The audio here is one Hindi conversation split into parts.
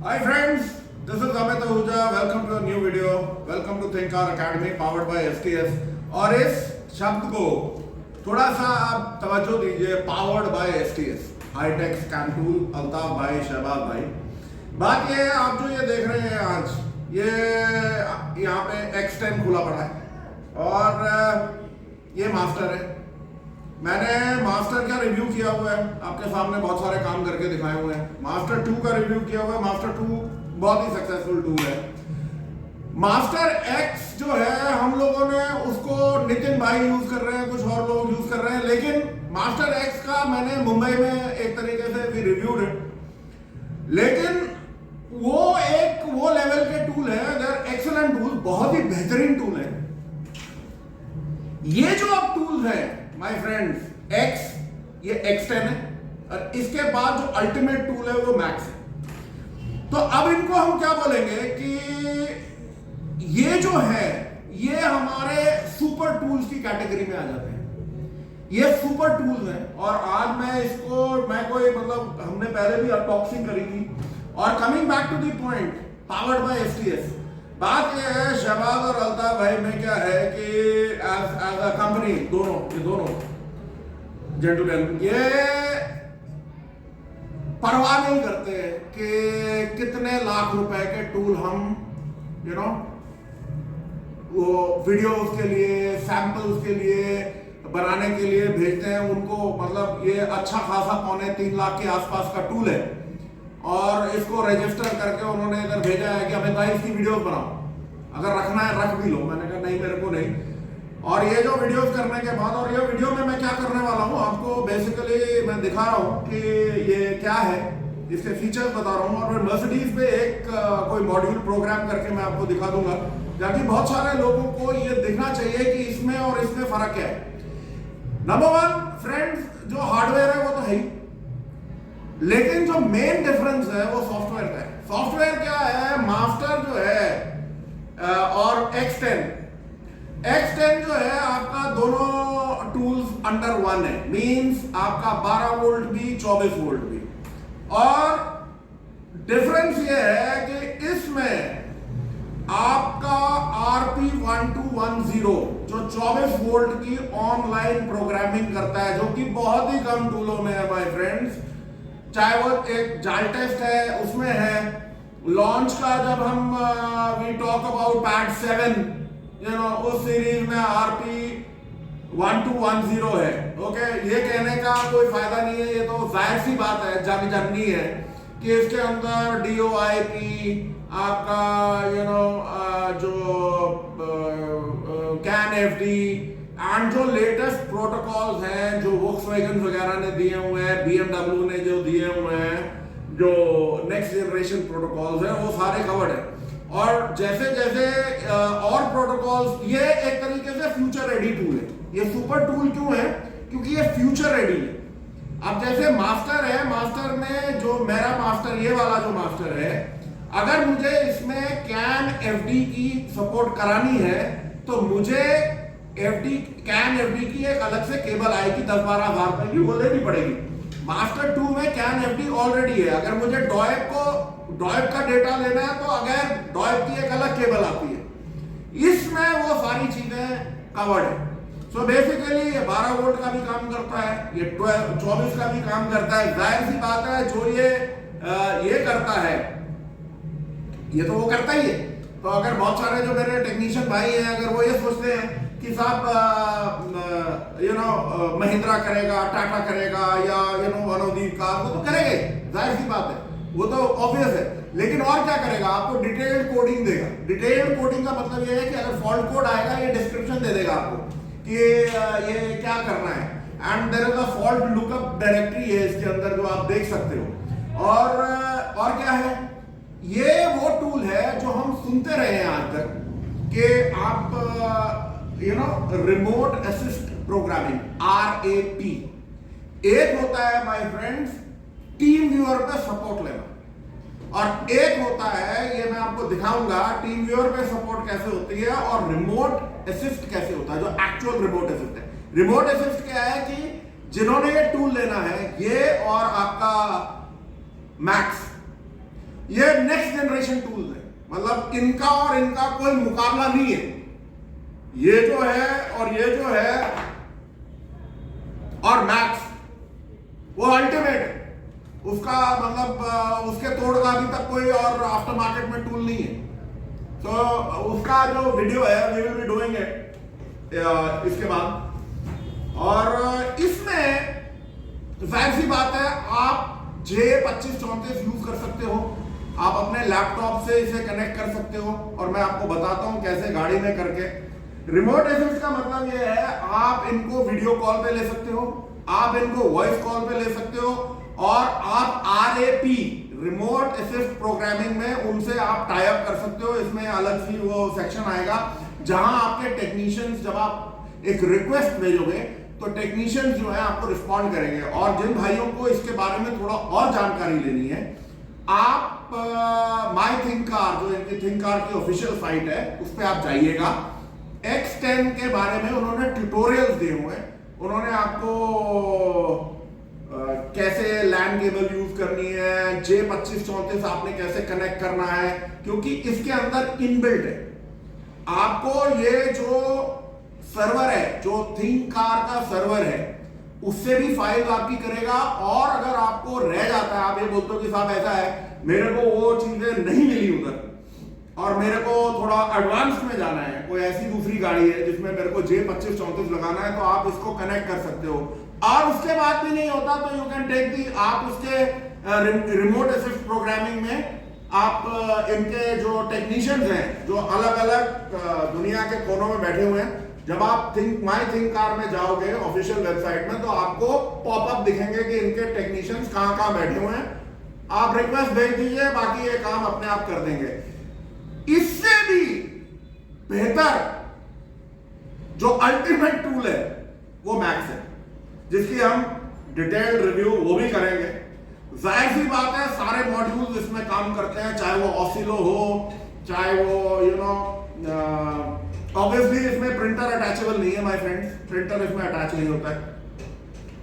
Hi friends, this is Amit Ahuja. Welcome to a new video. Welcome to Think Our Academy powered by STS. और इस शब्द को थोड़ा सा आप तवज्जो दीजिए, powered by STS, high tech scan tool, Altaf भाई, शहबाज भाई। बात ये है, आप जो ये देख रहे हैं आज, ये यहाँ पे X10 खुला पड़ा है और ये मास्टर है। मैंने मास्टर का रिव्यू किया हुआ है, आपके सामने बहुत सारे काम करके दिखाए हुए हैं। मास्टर 2 का रिव्यू किया हुआ है। मास्टर 2 बहुत ही सक्सेसफुल टूल है। मास्टर X जो है, हम लोगों ने उसको, नितिन भाई यूज कर रहे हैं, कुछ और लोग यूज कर रहे हैं, लेकिन मास्टर X का मैंने मुंबई में एक तरीके से भी रिव्यूड है, लेकिन वो लेवल के टूल है, दे आर एक्सीलेंट टूल, बहुत ही बेहतरीन टूल है। ये जो अब टूल्स है माय फ्रेंड्स, X, ये X10 है और इसके बाद जो अल्टीमेट टूल है वो मैक्स है। तो अब इनको हम क्या बोलेंगे कि ये जो है, ये हमारे सुपर टूल्स की कैटेगरी में आ जाते हैं। ये सुपर टूल्स हैं और आज मैं कोई मतलब हमने पहले भी अनबॉक्सिंग करी थी। और coming back to the point, powered by STS, बात यह है शहबाज और अल्ताफ भाई में क्या है कि एज अ कंपनी, दोनों जेंटलमैन ये परवाह नहीं करते कि कितने लाख रुपए के टूल हम वो वीडियोस के लिए, सैंपल्स के लिए, बनाने के लिए भेजते हैं उनको। मतलब ये अच्छा खासा 2.25 लाख के आसपास का टूल है और इसको रजिस्टर करके उन्होंने इधर भेजा है कि हमें भाई इसकी वीडियोस बनाओ, अगर रखना है रख भी लो। मैंने कहा नहीं, मेरे को नहीं। और ये जो वीडियोस करने के बाद, और ये वीडियो में मैं क्या करने वाला हूँ आपको बेसिकली मैं दिखा रहा हूँ कि ये क्या है, इसके फीचर्स बता रहा हूँ। और मैं मर्सिडीज पे एक कोई मॉड्यूल प्रोग्राम करके मैं आपको दिखा दूंगा, ताकि बहुत सारे लोगों को ये दिखना चाहिए कि इसमें और इसमें फर्क क्या है। नंबर 1 फ्रेंड्स, जो हार्डवेयर है वो तो है ही, लेकिन जो मेन डिफरेंस है वो सॉफ्टवेयर का है। सॉफ्टवेयर क्या है, मास्टर जो है और X10 जो है, आपका दोनों टूल्स अंडर वन है। मींस आपका 12 वोल्ट भी, 24 वोल्ट भी। और डिफरेंस ये है कि इसमें आपका RP1210 जो 24 वोल्ट की ऑनलाइन प्रोग्रामिंग करता है, जो कि बहुत ही कम टूलों में है माय फ्रेंड्स। चाहे वो एक जाल टेस्ट है, उसमें है लॉन्च का, जब हम वी टॉक अबाउट पैड 7, उस सीरीज में RP1210 है। ओके, ये कहने का कोई फायदा नहीं है, ये तो जाहिर सी बात है, जाननी है कि इसके अंदर DOIP आपका जो CAN-FD एंड जो लेटेस्ट प्रोटोकॉल्स हैं जो वोक्सवैगन वगैरह ने दिए हुए हैं, BMW ने जो दिए हुए हैं, जो नेक्स्ट जनरेशन प्रोटोकॉल्स हैं, वो सारे कवर्ड है। और जैसे जैसे और प्रोटोकॉल्स, ये एक तरीके से फ्यूचर रेडी टूल है। ये सुपर टूल क्यों है? क्योंकि ये फ्यूचर रेडी है। अब जैसे मास्टर है, मास्टर में जो मेरा मास्टर, ये वाला जो मास्टर है, अगर मुझे इसमें CAN-FD की सपोर्ट करानी है तो मुझे CAN-FD की एक अलग से केबल आएगी 10-12 हज़ार रुपए की, वो लेनी पड़ेगी। मास्टर 2 में CAN-FD ऑलरेडी है। अगर मुझे डॉयब का डेटा लेना है तो अगर डॉयब की एक अलग केबल आती है, इसमें वो सारी चीजें कवर्ड है। सो बेसिकली ये 12 वोल्ट का भी काम करता है, ये 24 का भी काम करता है। जाहिर सी बात है, जो ये करता है, ये तो वो करता ही है। तो अगर बहुत सारे जो मेरे टेक्नीशियन भाई हैं, अगर वो ये सोचते हैं कि साहब महिंद्रा करेगा, टाटा करेगा, या अनुदीप का, वो तो करेगा, जाहिर सी बात है, वो तो ऑब्वियस है। लेकिन और क्या करेगा, आपको डिटेल्ड कोडिंग देगा। डिटेल्ड कोडिंग का मतलब ये है कि अगर फॉल्ट कोड आएगा, ये डिस्क्रिप्शन दे देगा आपको कि ये क्या करना है। And there is a fault lookup directory है इसके अंदर, जो आप देख सकते हो। और क्या है, ये वो टूल है जो हम सुनते रहे हैं आज तक कि आप रिमोट असिस्ट प्रोग्रामिंग, RAP। एक होता है माय फ्रेंड्स टीम व्यूअर पे सपोर्ट लेना, और एक होता है, ये मैं आपको दिखाऊंगा, टीम व्यूअर पे सपोर्ट कैसे होती है और रिमोट असिस्ट कैसे होता है, जो एक्चुअल रिमोट असिस्ट है। रिमोट असिस्ट क्या है कि जिन्होंने ये टूल लेना है, ये और आपका मैक्स, ये नेक्स्ट जनरेशन टूल्स है, मतलब इनका और इनका कोई मुकाबला नहीं है। ये जो है और ये जो है और मैक्स वो अल्टीमेट है, उसका मतलब उसके तोड़ का अभी तक कोई और आफ्टर मार्केट में टूल नहीं है। तो उसका जो वीडियो है we will be doing it इसके बाद। और इसमें जाहिर सी बात है आप J2534 यूज कर सकते हो, आप अपने लैपटॉप से इसे कनेक्ट कर सकते हो, और मैं आपको बताता हूं कैसे गाड़ी में करके। रिमोट असिस्ट का मतलब ये है आप इनको वीडियो कॉल पे ले सकते हो, आप इनको वॉइस कॉल पे ले सकते हो, और आप RAP रिमोट असिस्ट प्रोग्रामिंग में उनसे आप टाई अप कर सकते हो। इसमें अलग सी वो सेक्शन आएगा जहां आपके टेक्नीशियंस, जब आप एक रिक्वेस्ट भेजोगे तो टेक्नीशियंस जो है आपको रिस्पॉन्ड करेंगे। और जिन भाइयों को इसके बारे में थोड़ा और जानकारी लेनी है, आप माई थिंक कार, जो इनकी थिंक कार की ऑफिशियल साइट है, उस पर आप जाइएगा। X10 के बारे में उन्होंने ट्यूटोरियल्स दिए हुए हैं, उन्होंने आपको कैसे लैंड केबल यूज करनी है, J2534 आपने कैसे कनेक्ट करना है, क्योंकि इसके अंदर इनबिल्ट है। आपको ये जो सर्वर है, जो थिंक कार का सर्वर है, उससे भी फाइल आपकी करेगा। और अगर आपको रह जाता है, आप ये बोलते हो कि साहब ऐसा है मेरे को वो चीजें नहीं मिली उधर और मेरे को थोड़ा एडवांस में जाना है, कोई ऐसी दूसरी गाड़ी है जिसमें मेरे को J2534 लगाना है, तो आप इसको कनेक्ट कर सकते हो। और उसके बाद भी नहीं होता तो यू कैन टेक दी, आप उसके रिमोट असिस्ट प्रोग्रामिंग में आप इनके जो टेक्नीशियंस हैं जो अलग अलग दुनिया के कोनों में बैठे हुए हैं, जब आप माई थिंक कार में जाओगे ऑफिशियल वेबसाइट में, तो आपको पॉपअप दिखेंगे कि इनके टेक्नीशियंस कहां कहां बैठे हुए हैं। आप रिक्वेस्ट भेज दीजिए, बाकी ये काम अपने आप कर देंगे। इससे भी बेहतर जो अल्टीमेट टूल है वो मैक्स है, जिसकी हम डिटेल्ड रिव्यू वो भी करेंगे। जाहिर सी बात है सारे मॉड्यूल्स इसमें काम करते हैं, चाहे वो ऑसिलो हो, चाहे वो ऑब्वियसली इसमें प्रिंटर अटैचेबल नहीं है माय फ्रेंड्स, प्रिंटर इसमें अटैच नहीं होता है।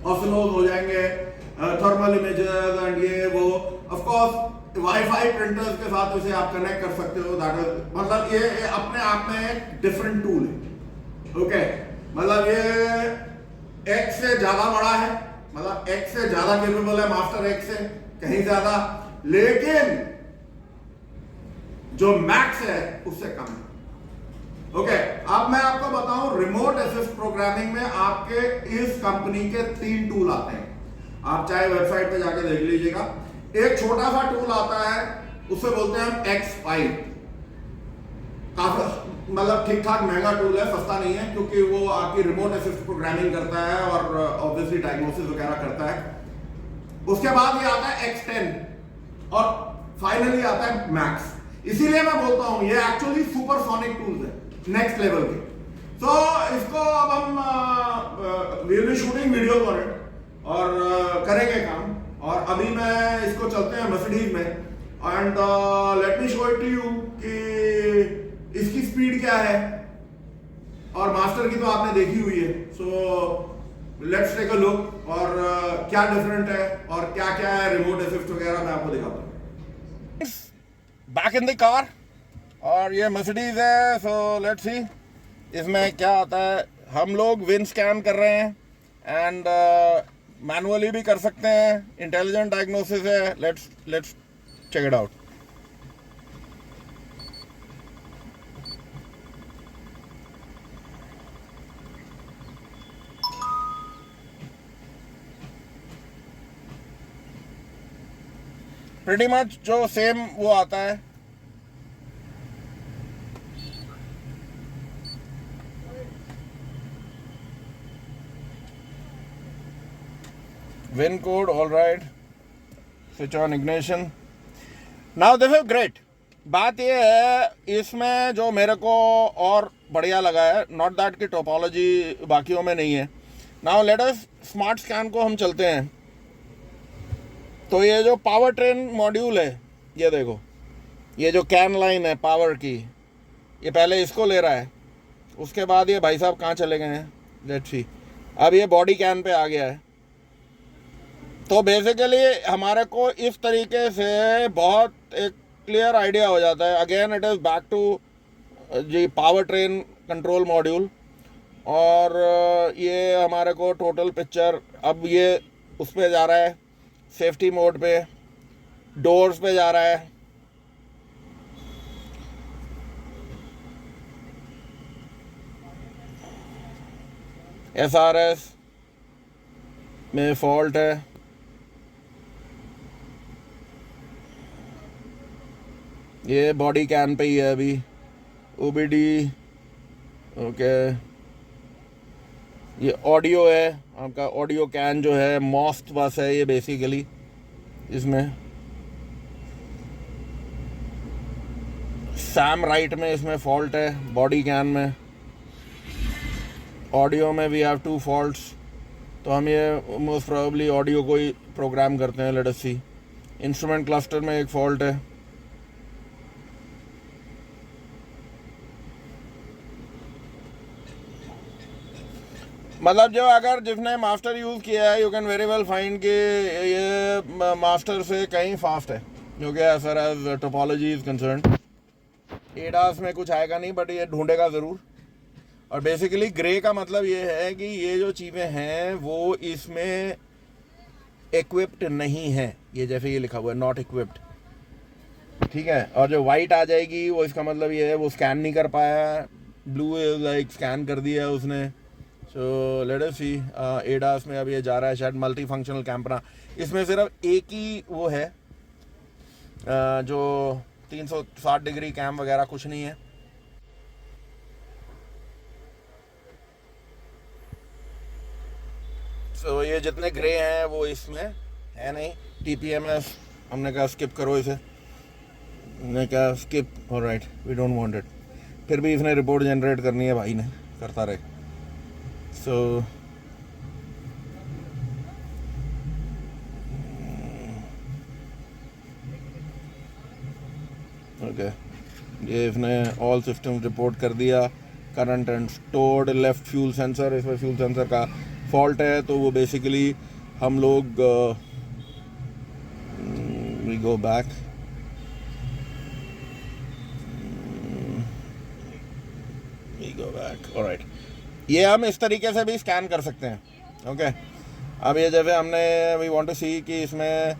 ऑसिलोज हो जाएंगे, थर्मल इमेजेस एंड ये वो, ऑफ कोर्स वाईफाई प्रिंटर्स के साथ इसे आप कनेक्ट कर सकते हो। दैट इज मतलब ये अपने आप में एक डिफरेंट टूल है। ओके, मतलब ये X से ज्यादा बड़ा है, मतलब X से ज्यादा कैपेबल है, मास्टर X से कहीं ज्यादा, लेकिन जो मैक्स है उससे कम है। ओके, अब मैं आपको बताऊं रिमोट असिस्ट प्रोग्रामिंग में आपके इस कंपनी के 3 टूल आते हैं। आप चाहे वेबसाइट पे जाके देख लीजिएगा। एक छोटा सा टूल आता है, उसे बोलते हैं हम X5। काफी मतलब ठीक ठाक महंगा टूल है, सस्ता नहीं है, क्योंकि वो आपकी रिमोट असिस्ट प्रोग्रामिंग करता है और ऑब्वियसली डायग्नोसिस वगैरह करता है। उसके बाद ये आता है X10 और फाइनली आता है मैक्स। इसीलिए मैं बोलता हूं ये एक्चुअली सुपरसोनिक टूल्स है, नेक्स्ट लेवल के। तो इसको अब हम we will be shooting video for it और करेंगे काम। और अभी मैं इसको चलते हैं मर्सिडीज में and let me show it to you कि इसकी स्पीड क्या है, और मास्टर की तो आपने देखी हुई है। So let's take a look और क्या डिफरेंट है और क्या क्या है रिमोट असिस्ट वगैरह मैं आपको दिखाता हूँ। बैक इन द कार, और ये मर्सिडीज है। सो लेट्स सी इसमें क्या आता है। हम लोग विन स्कैन कर रहे हैं एंड मैनुअली भी कर सकते हैं, इंटेलिजेंट डायग्नोसिस है। Let's check it out. Pretty much जो सेम वो आता है। Win code, all right. Switch on ignition. Now this is great. बात ये है इसमें जो मेरे को और बढ़िया लगा है, नॉट दैट की टोपोलॉजी बाकियों में नहीं है। Now let us smart scan को हम चलते हैं। तो ये जो पावर ट्रेन मॉड्यूल है, ये देखो, ये जो कैन लाइन है पावर की, ये पहले इसको ले रहा है, उसके बाद ये भाई साहब कहाँ चले गए हैं, लेट्स सी। अब ये बॉडी कैन पे आ गया है। तो बेसिकली हमारे को इस तरीके से बहुत वक्त एक क्लियर आइडिया हो जाता है। Again it is back to G powertrain control module, और ये हमारे को टोटल पिक्चर अब ये उस पे जा रहा है, सेफ्टी मोड पे, डोर्स पे जा रहा है। SRS में फॉल्ट है, ये बॉडी कैन पे ही है अभी। OBD ओके, ये ऑडियो है आपका, ऑडियो कैन जो है मॉस्ट बस है ये बेसिकली। इसमें सैम राइट में इसमें फॉल्ट है, बॉडी कैन में। ऑडियो में वी हैव 2 फॉल्ट्स, तो हम ये मोस्ट प्रोबेबली ऑडियो को ही प्रोग्राम करते हैं। लेट अस सी। इंस्ट्रूमेंट क्लस्टर में एक फॉल्ट है। मतलब जो अगर जिसने मास्टर यूज़ किया है, you can very well find कि ये मास्टर से कहीं फास्ट है, क्योंकि as far as topology is concern. ADAS में कुछ आएगा नहीं, बट ये ढूंढेगा ज़रूर। और बेसिकली ग्रे का मतलब ये है कि ये जो चीज़ें हैं वो इसमें इक्विप्ड नहीं है, ये जैसे ये लिखा हुआ है नॉट इक्विप्ड, ठीक है। और जो वाइट आ जाएगी वो इसका मतलब ये है वो स्कैन नहीं कर पाया। ब्लू इज लाइक स्कैन कर दिया उसने। सो लेट अस सी। एडास में अब ये जा रहा है शायद मल्टी फंक्शनल कैमरा। इसमें सिर्फ एक ही वो है जो 360 डिग्री कैम वगैरह कुछ नहीं है। सो ये जितने ग्रे हैं वो इसमें है नहीं। TPMS हमने कहा स्किप करो इसे, हमने कहा skip, alright we don't want it. फिर भी इसने रिपोर्ट जनरेट करनी है, भाई ने करता रहे। सो ओके, ये इसने ऑल सिस्टम्स रिपोर्ट कर दिया। Current and stored left fuel sensor, इसमें फ्यूल सेंसर का फॉल्ट है, तो वो बेसिकली हम लोग वी गो बैक, ऑलराइट। ये हम इस तरीके से भी स्कैन कर सकते हैं। ओके, अब ये जैसे हमने वी वांट टू सी कि इसमें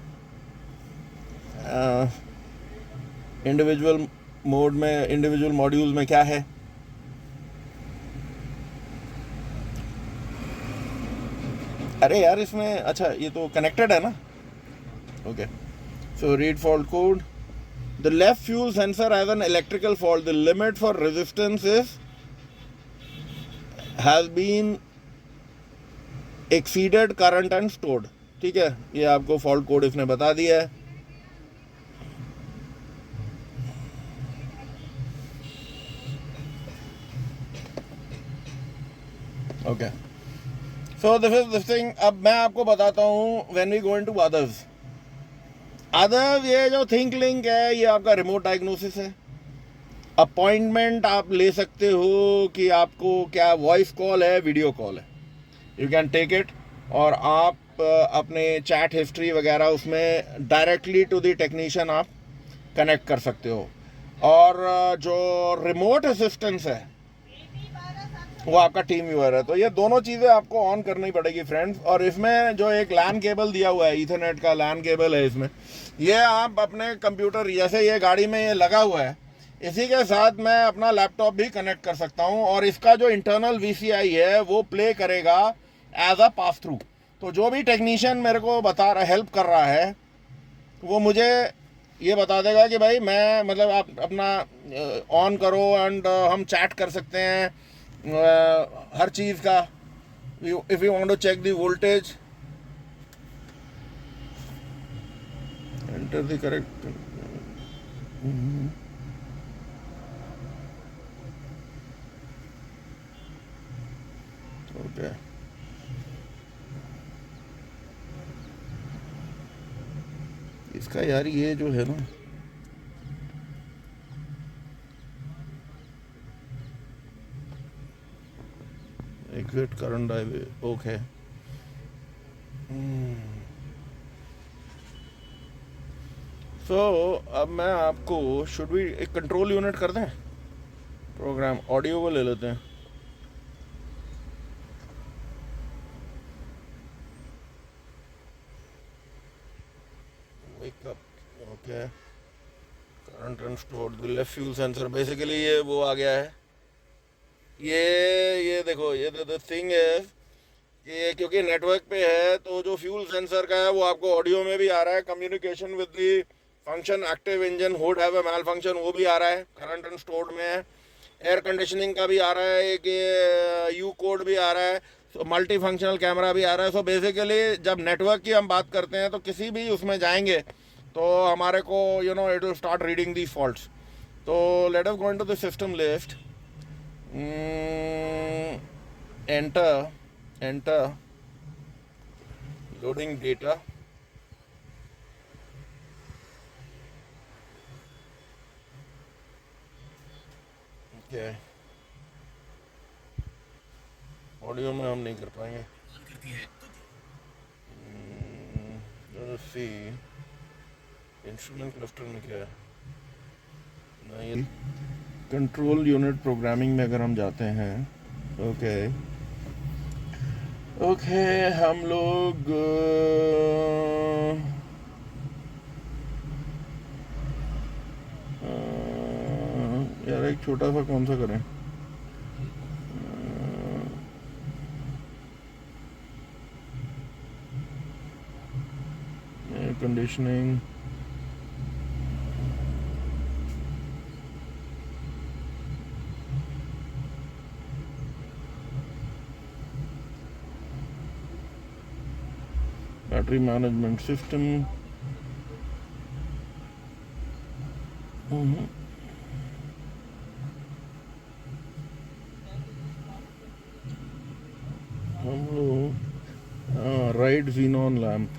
इंडिविजुअल मोड में, इंडिविजुअल मॉड्यूल्स में क्या है। अरे यार इसमें, अच्छा ये तो कनेक्टेड है ना। Okay, so read fault code. The left fuel sensor has an electrical fault, the limit for resistance is has been exceeded current and stored. ठीक है, ये आपको फॉल्ट कोड इसने बता दिया है। Okay, so this thing. अब मैं आपको बताता हूँ when we go into others. ये जो थिंक लिंक है ये आपका रिमोट डायग्नोसिस है। अपॉइंटमेंट आप ले सकते हो कि आपको क्या वॉइस कॉल है, वीडियो कॉल है, यू कैन टेक इट, और आप अपने चैट हिस्ट्री वगैरह उसमें डायरेक्टली टू द टेक्नीशियन आप कनेक्ट कर सकते हो। और जो रिमोट असिस्टेंस है वो आपका टीम व्यूअर है। तो ये दोनों चीज़ें आपको ऑन करनी पड़ेगी फ्रेंड्स। और इसमें जो एक लैन केबल दिया हुआ है, ईथरनेट का लैन केबल है इसमें, ये आप अपने कंप्यूटर, जैसे ये गाड़ी में ये लगा हुआ है, इसी के साथ मैं अपना लैपटॉप भी कनेक्ट कर सकता हूँ, और इसका जो इंटरनल VCI है वो प्ले करेगा एज अ पास थ्रू। तो जो भी टेक्नीशियन मेरे को बता रहा, हेल्प कर रहा है, वो मुझे ये बता देगा कि भाई मैं, मतलब आप अपना ऑन करो एंड हम चैट कर सकते हैं हर चीज़ का। If you want to check the voltage, enter the correct. Okay, इसका यार ये जो है ना, exit current highway, okay. So अब मैं आपको शुड वी एक कंट्रोल यूनिट कर दें, प्रोग्राम ऑडियो को ले लेते हैं। Wake up, okay, current and stored the left fuel sensor, basically ये वो आ गया है। ये देखो, ये द थिंग इज कि क्योंकि नेटवर्क पे है तो जो फ्यूल सेंसर का है वो आपको ऑडियो में भी आ रहा है, communication with the function active engine would have a malfunction वो भी आ रहा है, करंट एंड स्टोर्ड में है। एयर कंडीशनिंग का भी आ रहा है, एक यू कोड भी आ रहा है, मल्टी फंक्शनल कैमरा भी आ रहा है। सो बेसिकली जब नेटवर्क की हम बात करते हैं तो किसी भी उसमें जाएंगे तो हमारे को it will start reading the faults. तो let us go into the system list, enter loading data, okay, audio में हम नहीं कर पाएंगे। Let's see, इंस्ट्रूमेंट क्लस्टर में क्या है, नहीं, कंट्रोल यूनिट प्रोग्रामिंग में अगर हम जाते हैं, ओके हम लोग यार एक छोटा सा कौन सा करें, कंडीशनिंग, बैटरी मैनेजमेंट सिस्टम, हम लोग right xenon lamp,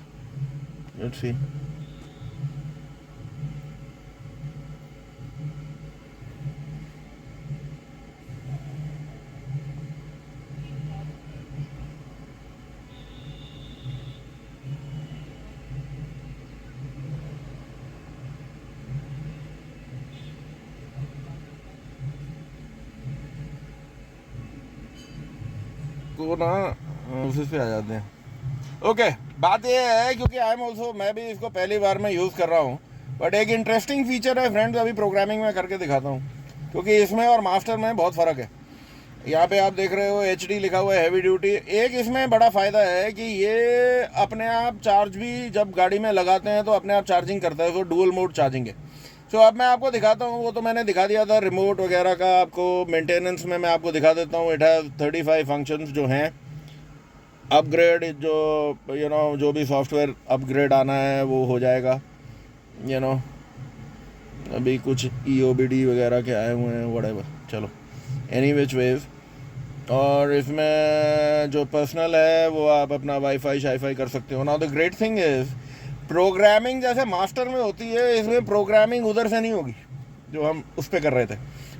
let's see, को ना ऑफिस पे आ जाते हैं। ओके बात ये है क्योंकि आई एम ऑल्सो, मैं भी इसको पहली बार में यूज़ कर रहा हूँ, बट एक इंटरेस्टिंग फीचर है फ्रेंड्स, अभी प्रोग्रामिंग में करके दिखाता हूँ, क्योंकि इसमें और मास्टर में बहुत फ़र्क है। यहाँ पे आप देख रहे हो HD लिखा हुआ है, हैवी ड्यूटी। एक इसमें बड़ा फ़ायदा है कि ये अपने आप चार्ज भी जब गाड़ी में लगाते हैं तो अपने आप चार्जिंग करता है, तो डुअल मोड चार्जिंग है। सो अब मैं आपको दिखाता हूँ, वो तो मैंने दिखा दिया था रिमोट वगैरह का, आपको मेंटेनेंस में मैं आपको दिखा देता हूँ। इट हैज़ 35 फंक्शंस जो हैं, अपग्रेड जो जो भी सॉफ्टवेयर अपग्रेड आना है वो हो जाएगा, अभी कुछ EOBD वगैरह के आए हुए हैं, व्हाटएवर, चलो एनी विच वेज। और इसमें जो पर्सनल है वो आप अपना वाईफाई शाईफाई कर सकते हो। Now the great thing is programming जैसे मास्टर में होती है, इसमें प्रोग्रामिंग उधर से नहीं होगी जो हम उस पर कर रहे थे।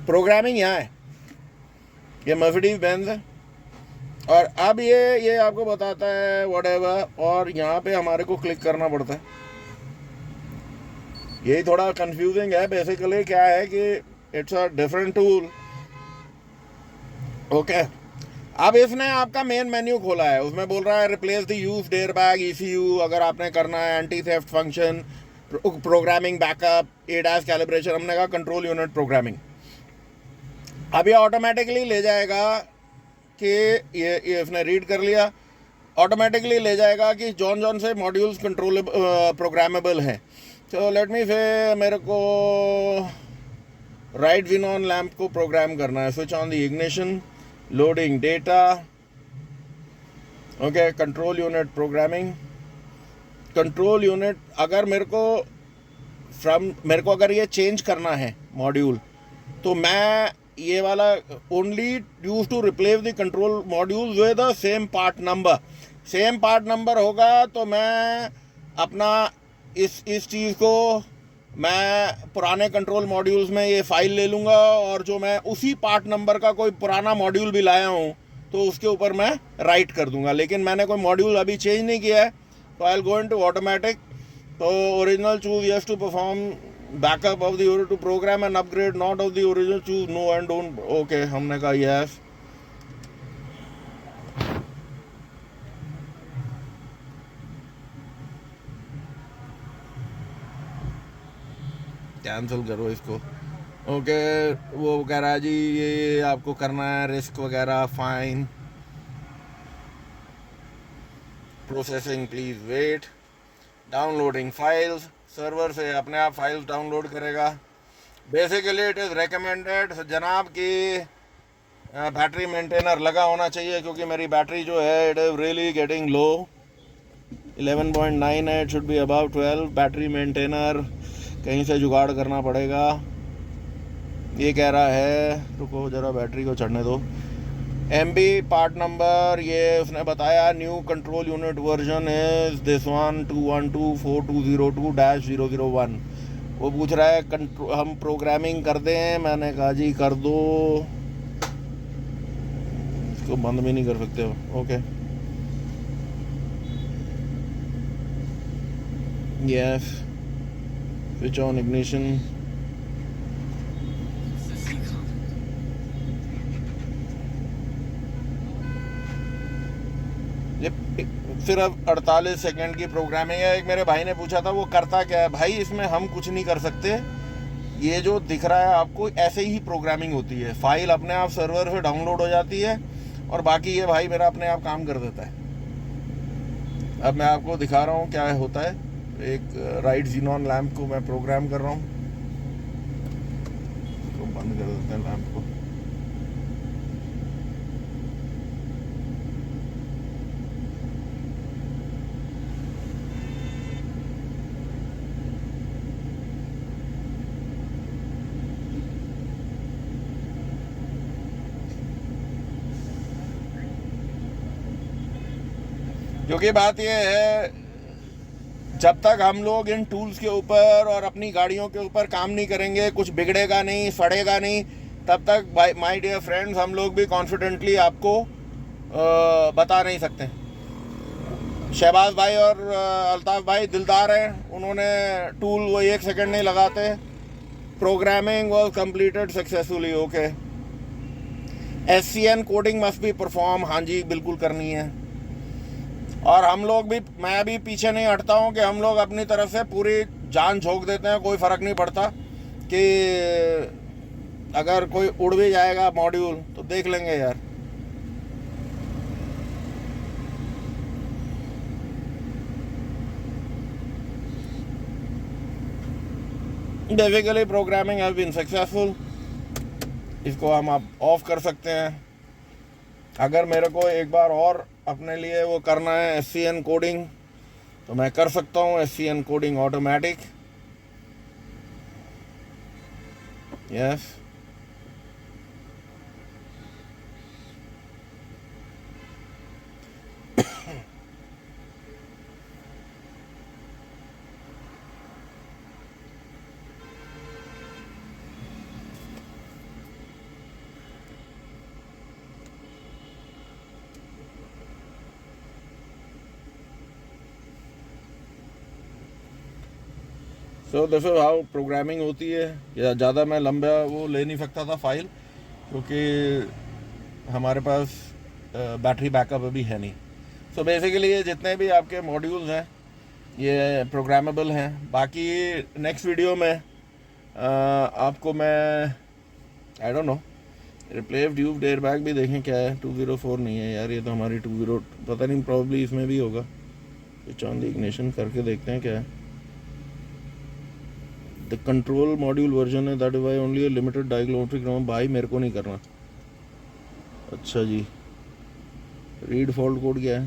प्रोग्रामिंग यहाँ है, ये मर्सिडीज बेंज है, और अब ये आपको बताता है व्हाटएवर, और यहाँ पे हमारे को क्लिक करना पड़ता है। यही थोड़ा कंफ्यूजिंग है। बेसिकली क्या है कि it's a different tool. Okay अब इसने आपका मेन मेन्यू खोला है, उसमें बोल रहा है replace the used airbag ECU, अगर आपने करना है anti theft function, programming backup, ADAS calibration. हमने कहा कंट्रोल यूनिट प्रोग्रामिंग। अब ये ऑटोमेटिकली ले जाएगा कि ये इसने रीड कर लिया, ऑटोमेटिकली ले जाएगा कि जॉन से मॉड्यूल्स कंट्रोल प्रोग्रामेबल हैं। तो लेट मी से मेरे को राइट xenon लैम्प को प्रोग्राम करना है। Switch on the ignition, loading data, okay, control unit programming. Control unit अगर मेरे को अगर ये चेंज करना है मॉड्यूल, तो मैं ये वाला only use to replace the control module with the same part number. Same part number होगा तो मैं अपना इस चीज़ को मैं पुराने कंट्रोल मॉड्यूल्स में ये फाइल ले लूँगा, और जो मैं उसी पार्ट नंबर का कोई पुराना मॉड्यूल भी लाया हूँ तो उसके ऊपर मैं राइट कर दूँगा। लेकिन मैंने कोई मॉड्यूल अभी चेंज नहीं किया है, तो I will go into automatic तो original choose yes to perform backup of the two program and upgrade not of the original choose no and don't. Okay, हमने कहा यस। कैंसिल करो इसको। ओके, वो कह रहा है जी ये आपको करना है रिस्क वगैरह, fine processing please wait, downloading files, server से अपने आप फाइल्स डाउनलोड करेगा। बेसिकली इट इज़ रिकमेंडेड जनाब कि बैटरी मेंटेनर लगा होना चाहिए, क्योंकि मेरी बैटरी जो है इट इज़ रियली गेटिंग लो, 11.9 है, it should be about 12। Battery maintainer कहीं से जुगाड़ करना पड़ेगा। ये कह रहा है, रुको ज़रा बैटरी को चढ़ने दो। MB पार्ट नंबर ये उसने बताया, new control unit version is this one 2124202-001। वो पूछ रहा है हम प्रोग्रामिंग कर दें, मैंने कहा जी कर दो, इसको बंद भी नहीं कर सकते हो। Okay yes, switch on ignition. ये सिर्फ 48 सेकंड की प्रोग्रामिंग है। एक मेरे भाई ने पूछा था वो करता क्या है। भाई इसमें हम कुछ नहीं कर सकते, ये जो दिख रहा है आपको ऐसे ही प्रोग्रामिंग होती है, फाइल अपने आप सर्वर से डाउनलोड हो जाती है और बाकी ये भाई मेरा अपने आप काम कर देता है। अब मैं आपको दिखा रहा हूँ क्या होता है। एक राइट जीनॉन लैम्प को मैं प्रोग्राम कर रहा हूँ, तो बंद कर देते हैं लैम्प को। क्योंकि बात यह है, जब तक हम लोग इन टूल्स के ऊपर और अपनी गाड़ियों के ऊपर काम नहीं करेंगे, कुछ बिगड़ेगा नहीं, सड़ेगा नहीं, तब तक माय डियर फ्रेंड्स हम लोग भी कॉन्फिडेंटली आपको बता नहीं सकते। शहबाज भाई और अल्ताफ़ भाई दिलदार हैं, उन्होंने टूल वो 1 सेकंड नहीं लगाते। Programming was completed successfully. Okay, SCN coding must be perform, हाँ जी बिल्कुल करनी है। और हम लोग भी, मैं भी पीछे नहीं हटता हूँ कि हम लोग अपनी तरफ से पूरी जान झोंक देते हैं, कोई फ़र्क नहीं पड़ता कि अगर कोई उड़ भी जाएगा मॉड्यूल तो देख लेंगे यार। Basically programming have been successful. इसको हम आप ऑफ कर सकते हैं। अगर मेरे को एक बार और अपने लिए वो करना है SCN कोडिंग तो मैं कर सकता हूँ, SCN coding automatic. Yes, so this is how programming होती है। या ज़्यादा मैं लंबा वो ले नहीं सकता था फाइल, क्योंकि हमारे पास बैटरी बैकअप अभी है नहीं। सो बेसिकली ये जितने भी आपके मॉड्यूल्स हैं ये प्रोग्रामेबल हैं। बाकी नेक्स्ट वीडियो में आपको मैं आई डोंट नो रिप्ले ड्यूब डेयर बैग भी देखें क्या है। 204 नहीं है यार, ये तो हमारी 20 पता नहीं, प्रॉब्ली इसमें भी होगा। स्विच ऑन द इग्निशन करके देखते हैं क्या है। द कंट्रोल मॉड्यूल वर्जन है that is why only limited diagnostic ROM. भाई मेरे को नहीं करना। अच्छा जी, रीड फॉल्ट कोड क्या है?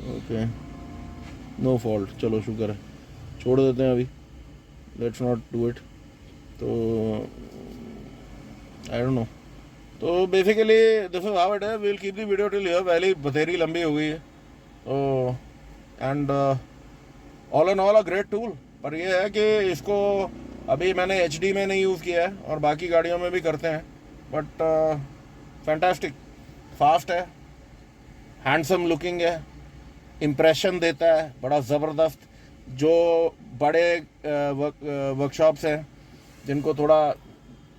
ओके, नो फॉल्ट, चलो शुक्र है, छोड़ देते हैं अभी, लेट्स नॉट डू इट। तो आई डोंट नो। तो basically this is how it है। Will keep the video till here. पहले बथेरी लंबी हो गई है। तो and all and all a great tool, पर यह है कि इसको अभी मैंने HD में नहीं यूज़ किया है और बाकी गाड़ियों में भी करते हैं, बट फैंटास्टिक, फास्ट है, हैंडसम लुकिंग है, इम्प्रेशन देता है बड़ा ज़बरदस्त। जो बड़े वर्कशॉप्स हैं जिनको थोड़ा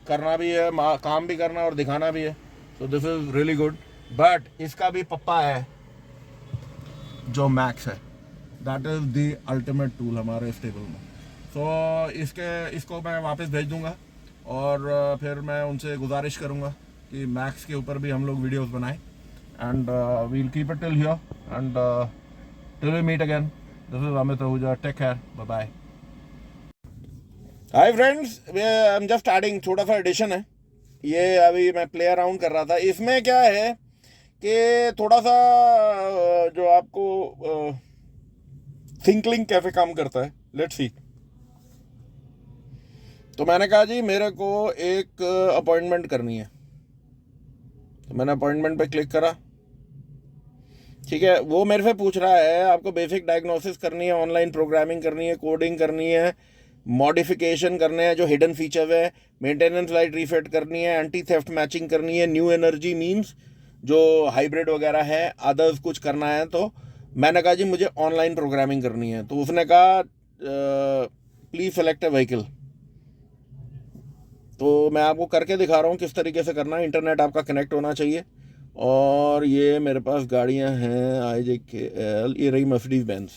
करना भी है, काम भी करना और दिखाना भी है, so this is really good. But इसका भी पप्पा है जो मैक्स है, that is the ultimate tool हमारे इस टेबल में। सो इसको मैं वापस भेज दूंगा और फिर मैं उनसे गुजारिश करूंगा कि मैक्स के ऊपर भी हम लोग वीडियोस बनाएं। And we'll keep it till here and till we meet again, this is Amit Ahuja, take care, bye bye. Hi friends, I am just adding, थोड़ा सा एडिशन है ये, अभी मैं प्ले अराउंड कर रहा था। इसमें क्या है कि थोड़ा सा जो आपको थिंकलिंग कैफे काम करता है, लेट्स सी। तो मैंने कहा जी मेरे को एक अपॉइंटमेंट करनी है, तो मैंने अपॉइंटमेंट पे क्लिक करा। ठीक है, वो मेरे से पूछ रहा है आपको बेसिक डायग्नोसिस करनी है, ऑनलाइन प्रोग्रामिंग करनी है, कोडिंग करनी है, मॉडिफिकेशन करने हैं जो हिडन फीचर्स है, मेंटेनेंस लाइट रीसेट करनी है, एंटी थेफ्ट मैचिंग करनी है, न्यू एनर्जी मीन्स जो हाइब्रिड वगैरह है, अदर्स कुछ करना है। तो मैंने कहा जी मुझे ऑनलाइन प्रोग्रामिंग करनी है। तो उसने कहा प्लीज़ सेलेक्ट ए व्हीकल। तो मैं आपको करके दिखा रहा हूँ किस तरीके से करना है। इंटरनेट आपका कनेक्ट होना चाहिए। और ये मेरे पास गाड़ियाँ हैं IJKL, ये रही मर्सिडीज बेंज।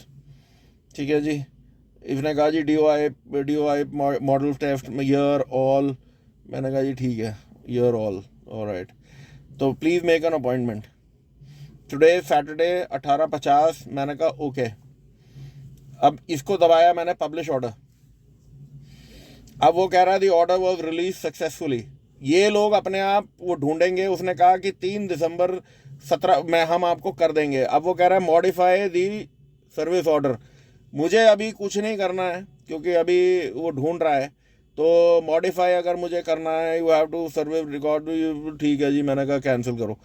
ठीक है जी, इसने कहा जी DOI model test year all. मैंने कहा जी ठीक है, ईयर ऑल, ऑलराइट। तो please make an appointment today Saturday 18:50। मैंने कहा ओके। अब इसको दबाया मैंने, पब्लिश ऑर्डर। अब वो कह रहा है दी ऑर्डर वॉज रिलीज सक्सेसफुली। ये लोग अपने आप वो ढूंढेंगे। उसने कहा कि 3 दिसंबर 17 में हम आपको कर देंगे। अब वो कह रहा है मॉडिफाई दी सर्विस ऑर्डर। मुझे अभी कुछ नहीं करना है क्योंकि अभी वो ढूंढ रहा है। तो मॉडिफाई अगर मुझे करना है, you have to service record, ठीक है जी। मैंने कहा कैंसिल करो।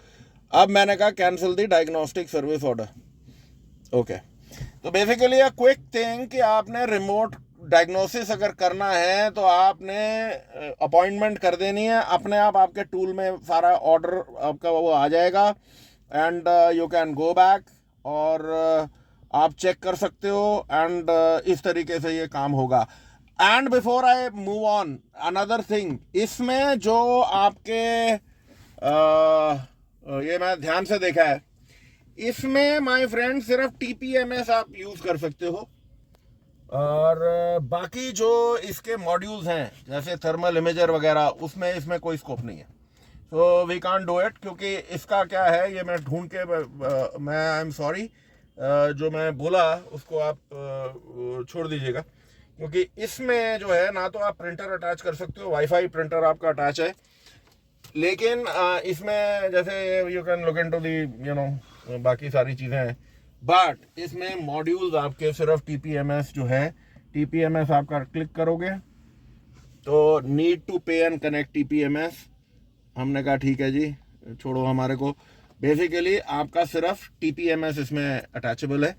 अब मैंने कहा कैंसिल दी डायग्नोस्टिक सर्विस ऑर्डर। ओके, तो बेसिकली अ क्विक थिंग कि आपने रिमोट डायग्नोसिस अगर करना है तो आपने अपॉइंटमेंट कर देनी है। अपने आप आपके टूल में सारा ऑर्डर आपका वो आ जाएगा and you can go back और आप चेक कर सकते हो एंड इस तरीके से ये काम होगा। And before I move on, another thing, इसमें जो आपके ये मैं ध्यान से देखा है, इसमें माय फ्रेंड सिर्फ TPMS आप यूज़ कर सकते हो और बाकी जो इसके मॉड्यूल्स हैं जैसे थर्मल इमेजर वगैरह, उसमें इसमें कोई स्कोप नहीं है। So we can't do it, क्योंकि इसका क्या है ये मैं ढूंढ के मैं आई एम सॉरी, जो मैं बोला उसको आप छोड़ दीजिएगा। क्योंकि इसमें जो है ना तो आप प्रिंटर अटैच कर सकते हो, वाईफाई प्रिंटर आपका अटैच है, लेकिन इसमें जैसे you can look into the you know बाकी सारी चीज़ें हैं, बट इसमें मॉड्यूल्स आपके सिर्फ TPMS जो है, TPMS आपका क्लिक करोगे तो नीड टू पे एंड कनेक्ट TPMS। हमने कहा ठीक है जी, छोड़ो हमारे को। बेसिकली आपका सिर्फ TPMS इसमें अटैचेबल है,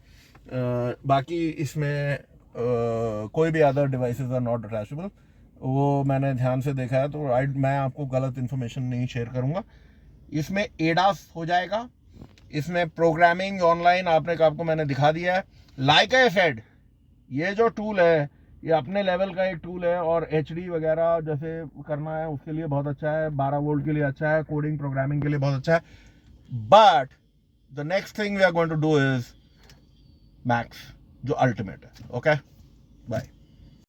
बाकी इसमें कोई भी other devices are not attachable. वो मैंने ध्यान से देखा है, तो मैं आपको गलत इन्फॉर्मेशन नहीं शेयर करूँगा। इसमें ADAS हो जाएगा, इसमें प्रोग्रामिंग ऑनलाइन आपको मैंने दिखा दिया है। लाइक आई सेड, ये जो टूल है ये अपने लेवल का एक टूल है और HD वगैरह जैसे करना है उसके लिए बहुत अच्छा है, 12 वोल्ट के लिए अच्छा है, कोडिंग प्रोग्रामिंग के लिए बहुत अच्छा है। But the next thing we are going to do is max, जो अल्टीमेट है। Okay, bye.